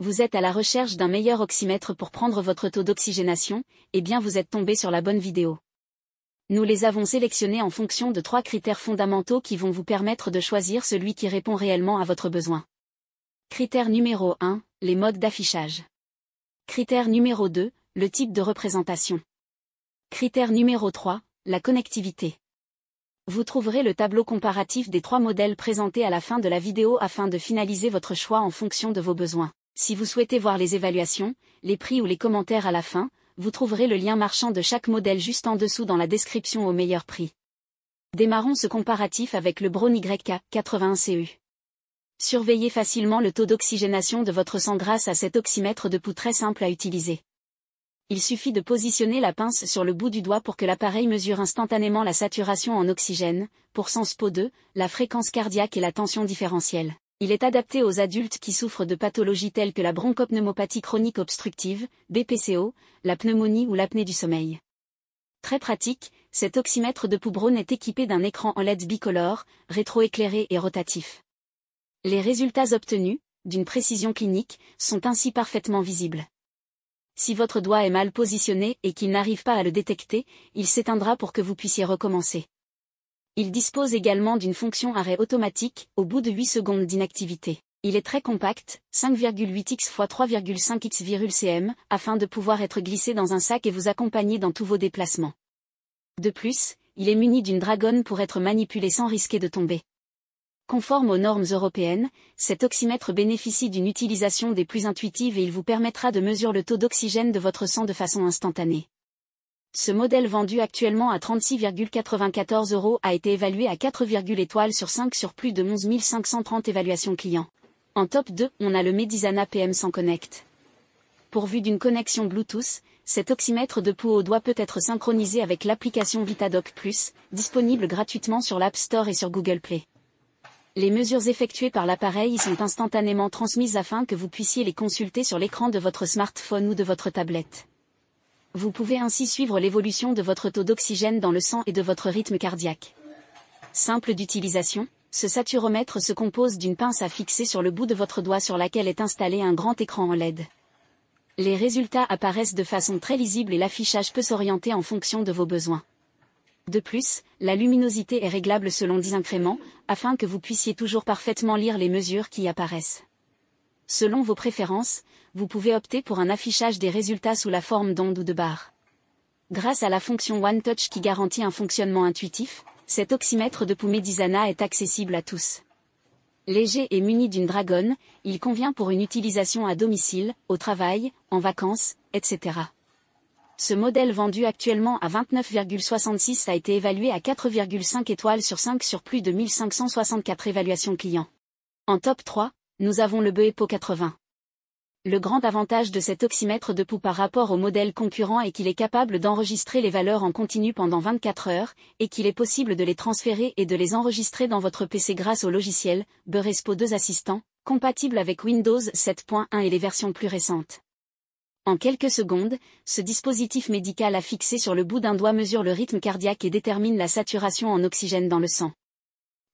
Vous êtes à la recherche d'un meilleur oxymètre pour prendre votre taux d'oxygénation, eh bien vous êtes tombé sur la bonne vidéo. Nous les avons sélectionnés en fonction de 3 critères fondamentaux qui vont vous permettre de choisir celui qui répond réellement à votre besoin. Critère numéro 1, les modes d'affichage. Critère numéro 2, le type de représentation. Critère numéro 3, la connectivité. Vous trouverez le tableau comparatif des 3 modèles présentés à la fin de la vidéo afin de finaliser votre choix en fonction de vos besoins. Si vous souhaitez voir les évaluations, les prix ou les commentaires à la fin, vous trouverez le lien marchand de chaque modèle juste en dessous dans la description au meilleur prix. Démarrons ce comparatif avec le Braun YK81CU. Surveillez facilement le taux d'oxygénation de votre sang grâce à cet oxymètre de pouls très simple à utiliser. Il suffit de positionner la pince sur le bout du doigt pour que l'appareil mesure instantanément la saturation en oxygène, pour SensPO2, la fréquence cardiaque et la tension différentielle. Il est adapté aux adultes qui souffrent de pathologies telles que la bronchopneumopathie chronique obstructive, BPCO, la pneumonie ou l'apnée du sommeil. Très pratique, cet oxymètre de pouls Braun est équipé d'un écran OLED bicolore, rétroéclairé et rotatif. Les résultats obtenus, d'une précision clinique, sont ainsi parfaitement visibles. Si votre doigt est mal positionné et qu'il n'arrive pas à le détecter, il s'éteindra pour que vous puissiez recommencer. Il dispose également d'une fonction arrêt automatique, au bout de 8 secondes d'inactivité. Il est très compact, 5,8x x 3,5x cm, afin de pouvoir être glissé dans un sac et vous accompagner dans tous vos déplacements. De plus, il est muni d'une dragonne pour être manipulé sans risquer de tomber. Conforme aux normes européennes, cet oxymètre bénéficie d'une utilisation des plus intuitives et il vous permettra de mesurer le taux d'oxygène de votre sang de façon instantanée. Ce modèle vendu actuellement à 36,94 € a été évalué à 4 étoiles sur 5 sur plus de 11 530 évaluations clients. En top 2, on a le Medisana PM100 Connect. Pourvu d'une connexion Bluetooth, cet oxymètre de pouls au doigt peut être synchronisé avec l'application VitaDoc Plus, disponible gratuitement sur l'App Store et sur Google Play. Les mesures effectuées par l'appareil y sont instantanément transmises afin que vous puissiez les consulter sur l'écran de votre smartphone ou de votre tablette. Vous pouvez ainsi suivre l'évolution de votre taux d'oxygène dans le sang et de votre rythme cardiaque. Simple d'utilisation, ce saturomètre se compose d'une pince à fixer sur le bout de votre doigt sur laquelle est installé un grand écran OLED. Les résultats apparaissent de façon très lisible et l'affichage peut s'orienter en fonction de vos besoins. De plus, la luminosité est réglable selon 10 incréments, afin que vous puissiez toujours parfaitement lire les mesures qui y apparaissent. Selon vos préférences, vous pouvez opter pour un affichage des résultats sous la forme d'ondes ou de barres. Grâce à la fonction One Touch qui garantit un fonctionnement intuitif, cet oxymètre de pouls Medisana est accessible à tous. Léger et muni d'une dragonne, il convient pour une utilisation à domicile, au travail, en vacances, etc. Ce modèle vendu actuellement à 29,66 a été évalué à 4,5 étoiles sur 5 sur plus de 1564 évaluations clients. En top 3, nous avons le Beepo 80. Le grand avantage de cet oxymètre de pouls par rapport au modèle concurrent est qu'il est capable d'enregistrer les valeurs en continu pendant 24 heures, et qu'il est possible de les transférer et de les enregistrer dans votre PC grâce au logiciel Berespo 2 Assistant, compatible avec Windows 7.1 et les versions plus récentes. En quelques secondes, ce dispositif médical affixé sur le bout d'un doigt mesure le rythme cardiaque et détermine la saturation en oxygène dans le sang.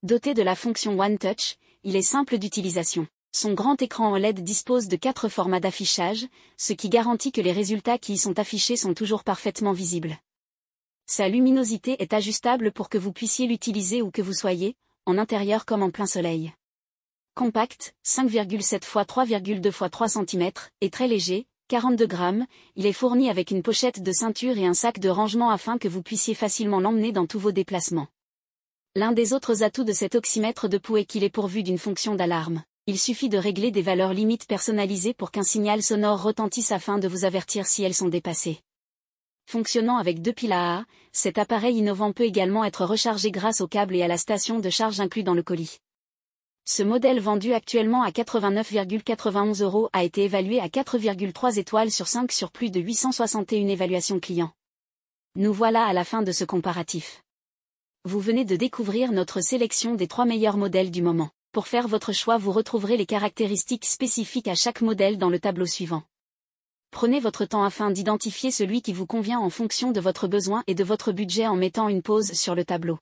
Doté de la fonction One Touch, il est simple d'utilisation. Son grand écran OLED dispose de 4 formats d'affichage, ce qui garantit que les résultats qui y sont affichés sont toujours parfaitement visibles. Sa luminosité est ajustable pour que vous puissiez l'utiliser où que vous soyez, en intérieur comme en plein soleil. Compact, 5,7 x 3,2 x 3 cm, et très léger, 42 grammes, il est fourni avec une pochette de ceinture et un sac de rangement afin que vous puissiez facilement l'emmener dans tous vos déplacements. L'un des autres atouts de cet oxymètre de pouls est qu'il est pourvu d'une fonction d'alarme. Il suffit de régler des valeurs limites personnalisées pour qu'un signal sonore retentisse afin de vous avertir si elles sont dépassées. Fonctionnant avec 2 piles AA, cet appareil innovant peut également être rechargé grâce au câble et à la station de charge inclus dans le colis. Ce modèle vendu actuellement à 89,91 € a été évalué à 4,3 étoiles sur 5 sur plus de 861 évaluations clients. Nous voilà à la fin de ce comparatif. Vous venez de découvrir notre sélection des 3 meilleurs modèles du moment. Pour faire votre choix, vous retrouverez les caractéristiques spécifiques à chaque modèle dans le tableau suivant. Prenez votre temps afin d'identifier celui qui vous convient en fonction de votre besoin et de votre budget en mettant une pause sur le tableau.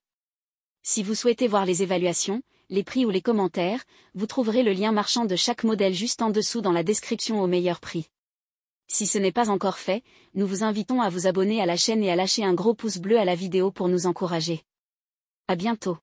Si vous souhaitez voir les évaluations, les prix ou les commentaires, vous trouverez le lien marchand de chaque modèle juste en dessous dans la description au meilleur prix. Si ce n'est pas encore fait, nous vous invitons à vous abonner à la chaîne et à lâcher un gros pouce bleu à la vidéo pour nous encourager. À bientôt.